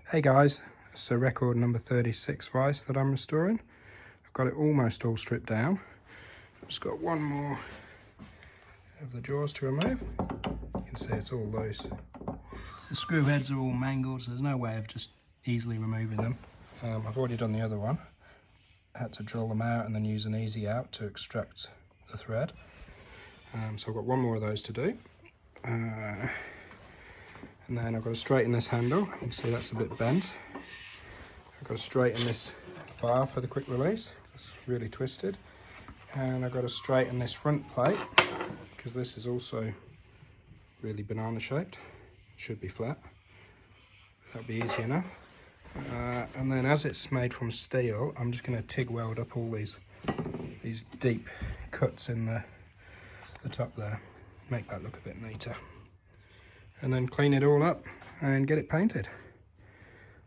Hey guys, it's a record number 36 Vise that I'm restoring. I've got it almost all stripped down. I've just got one more of the jaws to remove. You can see it's all loose. The screw heads are all mangled, so there's no way of just easily removing them. I've already done the other one. I had to drill them out and then use an easy out to extract the thread. So I've got one more of those to do. And then I've got to straighten this handle. You can see that's a bit bent. I've got to straighten this bar for the quick release. It's really twisted. And I've got to straighten this front plate because this is also really banana shaped. Should be flat. That'll be easy enough. And then as it's made from steel, I'm just going to TIG weld up all these deep cuts in the top there. Make that look a bit neater. And then clean it all up and get it painted.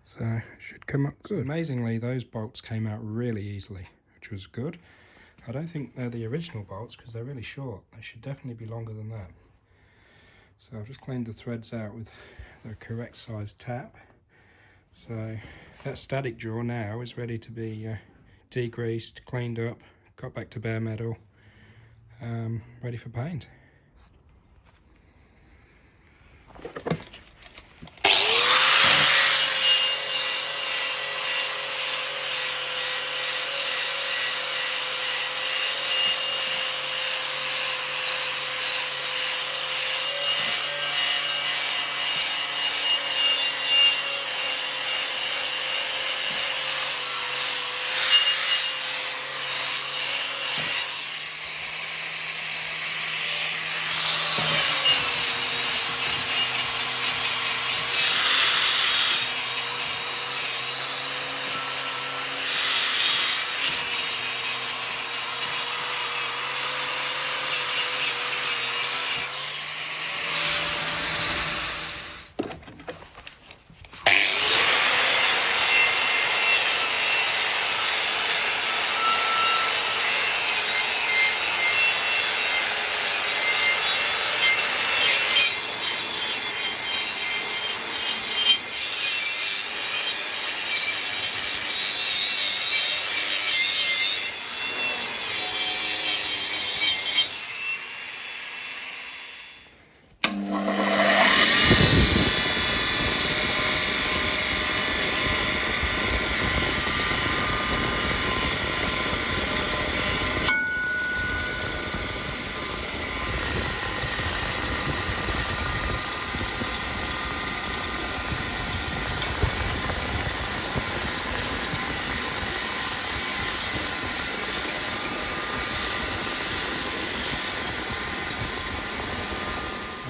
So it should come up good. Amazingly, those bolts came out really easily, which was good. I don't think they're the original bolts because they're really short. They should definitely be longer than that. So I've just cleaned the threads out with the correct size tap. So that static jaw now is ready to be degreased, cleaned up, got back to bare metal, ready for paint.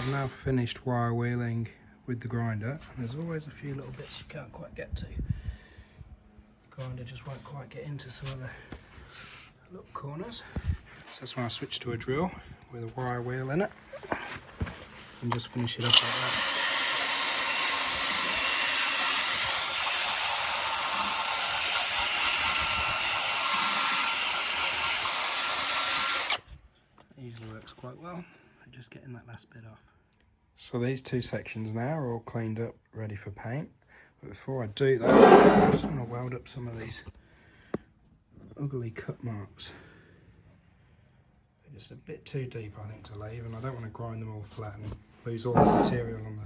I've now finished wire wheeling with the grinder. There's always a few little bits you can't quite get to. The grinder just won't quite get into some of the little corners. So that's when I switch to a drill with a wire wheel in it and just finish it up like that. It usually works quite well. Just getting that last bit off. So these two sections now are all cleaned up, ready for paint. But before I do that, I just want to weld up some of these ugly cut marks. They're just a bit too deep, I think, to leave, and I don't want to grind them all flat and lose all the material on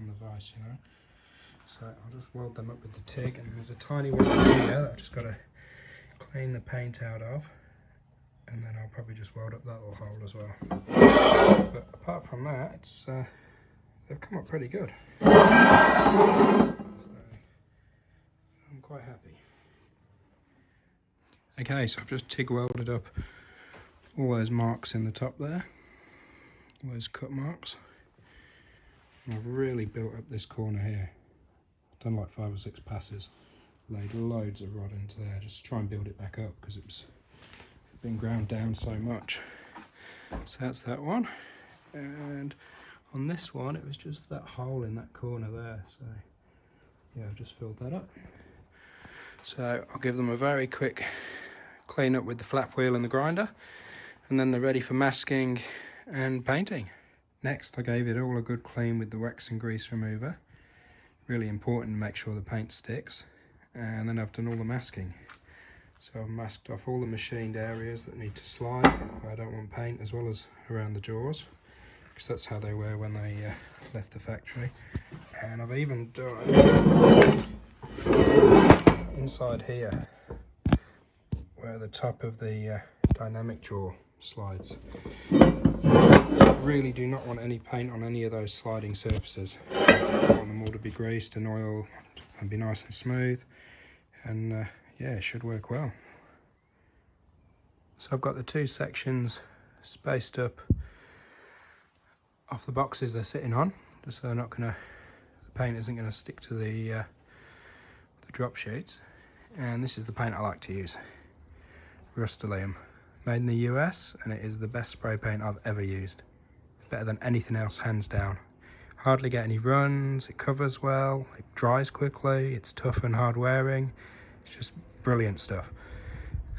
the vise, you know. So I'll just weld them up with the TIG, and there's a tiny one here that I've just got to clean the paint out of. And then I'll probably just weld up that little hole as well. But apart from that, it's they've come up pretty good. So I'm quite happy. Okay, so I've just TIG welded up all those marks in the top there, all those cut marks. And I've really built up this corner here. I've done like 5 or 6 passes, laid loads of rod into there just to try and build it back up because it's been ground down so much. So that's that one, and on this one it was just that hole in that corner there, so yeah, I've just filled that up. So I'll give them a very quick clean up with the flap wheel and the grinder, and then they're ready for masking and painting. Next I gave it all a good clean with the wax and grease remover. Really important to make sure the paint sticks. And then I've done all the masking. So I've masked off all the machined areas that need to slide, where I don't want paint, as well as around the jaws, because that's how they were when they left the factory. And I've even done inside here, where the top of the dynamic jaw slides. Really do not want any paint on any of those sliding surfaces. I want them all to be greased and oiled and be nice and smooth, and yeah, it should work well. So I've got the two sections spaced up off the boxes they're sitting on, just so the paint isn't gonna stick to the drop sheets. And this is the paint I like to use, Rust-Oleum, made in the US, and it is the best spray paint I've ever used. Better than anything else, hands down. Hardly get any runs, it covers well, it dries quickly, it's tough and hard wearing. It's just brilliant stuff.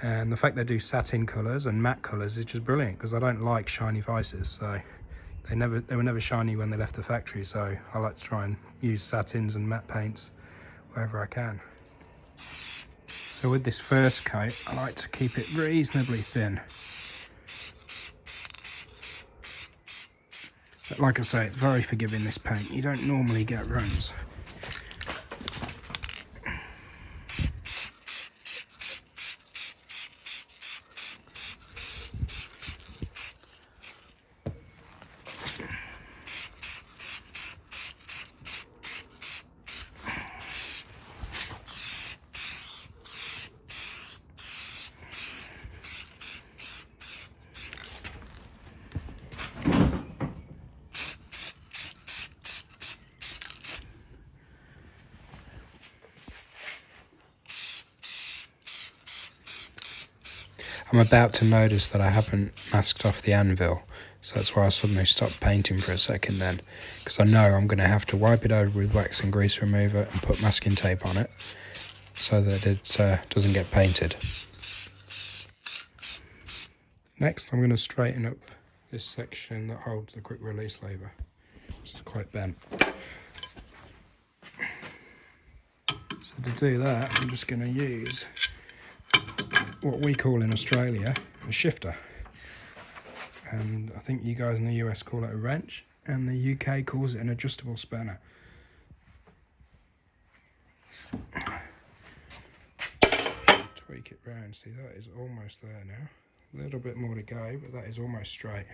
And the fact they do satin colours and matte colours is just brilliant, because I don't like shiny Vises, so they were never shiny when they left the factory, so I like to try and use satins and matte paints wherever I can. So with this first coat, I like to keep it reasonably thin. But like I say, it's very forgiving, this paint. You don't normally get runs. I'm about to notice that I haven't masked off the anvil, so that's why I suddenly stopped painting for a second then, because I know I'm going to have to wipe it over with wax and grease remover and put masking tape on it so that it doesn't get painted. Next I'm going to straighten up this section that holds the quick release lever, which is quite bent. So to do that, I'm just going to use what we call in Australia a shifter, and I think you guys in the US call it a wrench, and the UK calls it an adjustable spanner. Tweak it round, see that is almost there now, a little bit more to go, but that is almost straight.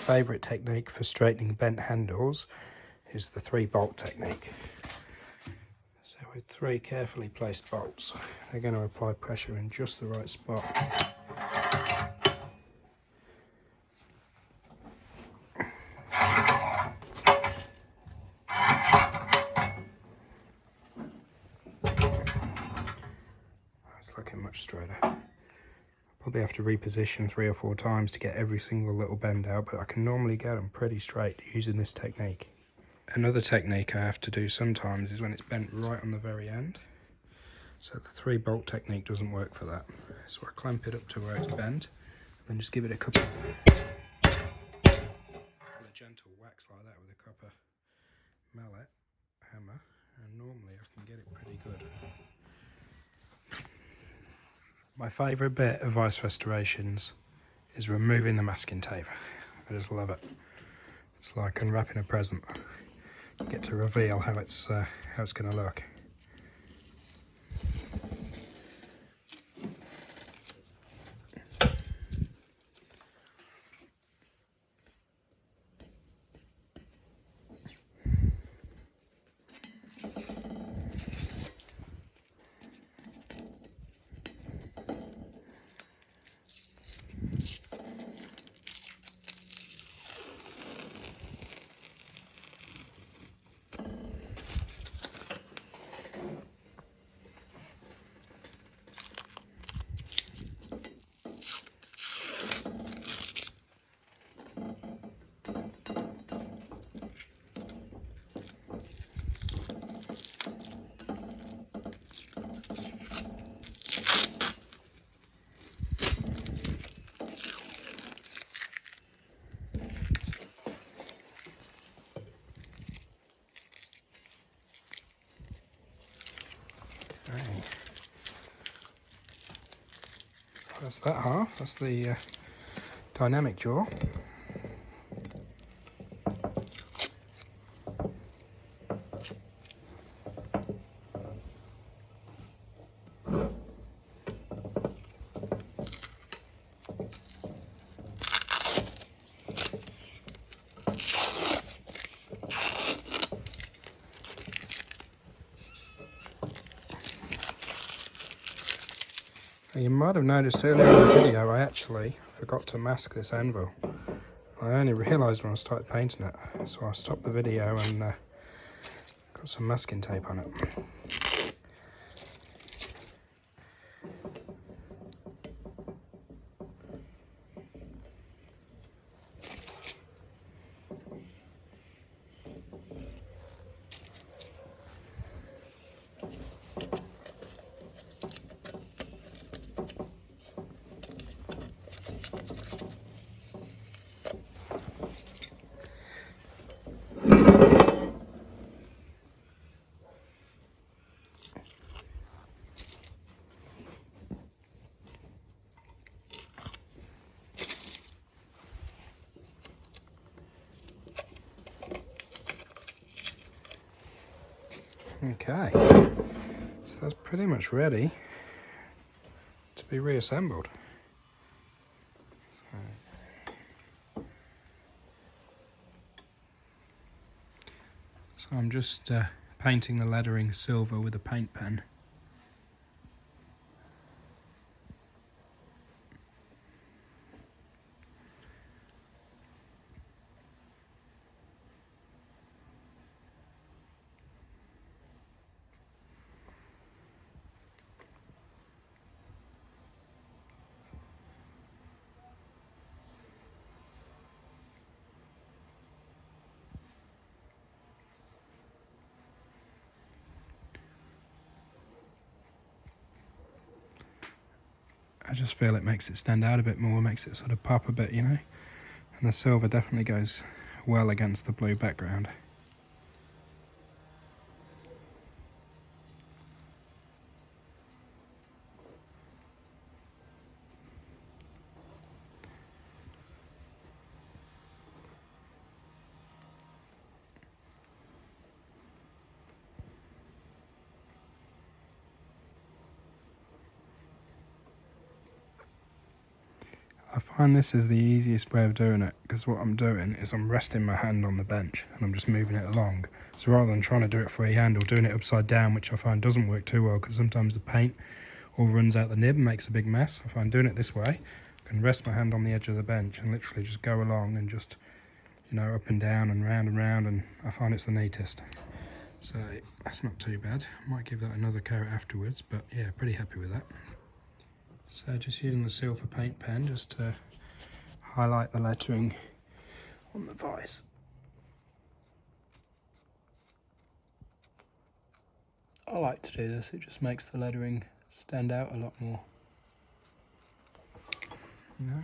My favourite technique for straightening bent handles is the 3-bolt technique. So with 3 carefully placed bolts, they're going to apply pressure in just the right spot. It's looking much straighter. Probably have to reposition 3 or 4 times to get every single little bend out, but I can normally get them pretty straight using this technique. Another technique I have to do sometimes is when it's bent right on the very end. So the 3-bolt technique doesn't work for that. So I clamp it up to where it's bent, and then just give it a couple of gentle whacks like that with a copper mallet hammer, and normally I can get it pretty good. My favourite bit of Vise restorations is removing the masking tape. I just love it. It's like unwrapping a present. You get to reveal how it's going to look. that's that half. That's the dynamic jaw. You might have noticed earlier in the video I actually forgot to mask this anvil. I only realised when I started painting it, so I stopped the video and got some masking tape on it. Okay, so that's pretty much ready to be reassembled. So I'm just painting the lettering silver with a paint pen. I just feel it makes it stand out a bit more, makes it sort of pop a bit, you know. And the silver definitely goes well against the blue background. I find this is the easiest way of doing it, because what I'm doing is I'm resting my hand on the bench and I'm just moving it along. So rather than trying to do it freehand or doing it upside down, which I find doesn't work too well because sometimes the paint all runs out the nib and makes a big mess, I find doing it this way, I can rest my hand on the edge of the bench and literally just go along and just, you know, up and down and round, and I find it's the neatest. So that's not too bad. Might give that another coat afterwards, but yeah, pretty happy with that. So just using the silver paint pen just to highlight the lettering on the vise. I like to do this, it just makes the lettering stand out a lot more, you know.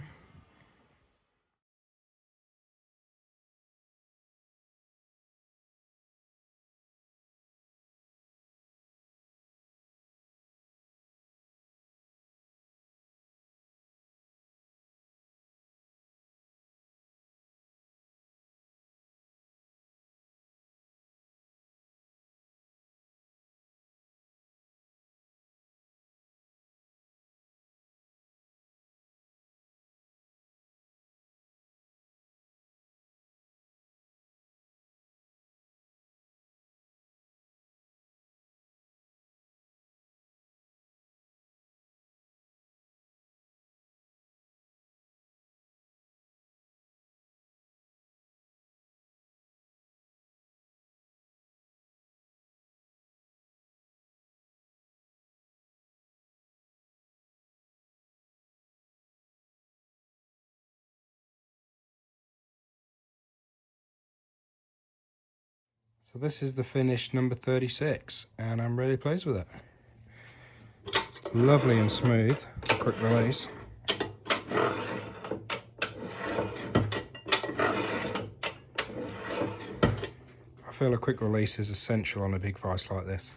So this is the finished number 36 and I'm really pleased with it. It's lovely and smooth, quick release. I feel a quick release is essential on a big vise like this.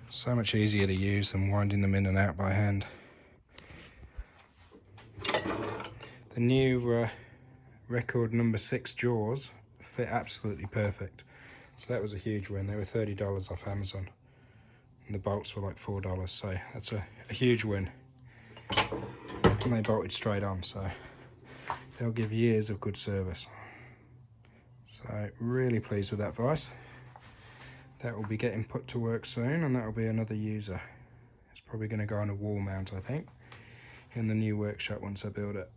So much easier to use than winding them in and out by hand. The new record number 6 jaws fit absolutely perfect. So that was a huge win. They were $30 off Amazon. And the bolts were like $4, so that's a huge win. And they bolted straight on, so they'll give years of good service. So really pleased with that Vise. That will be getting put to work soon, and that will be another user. It's probably going to go on a wall mount, I think, in the new workshop once I build it.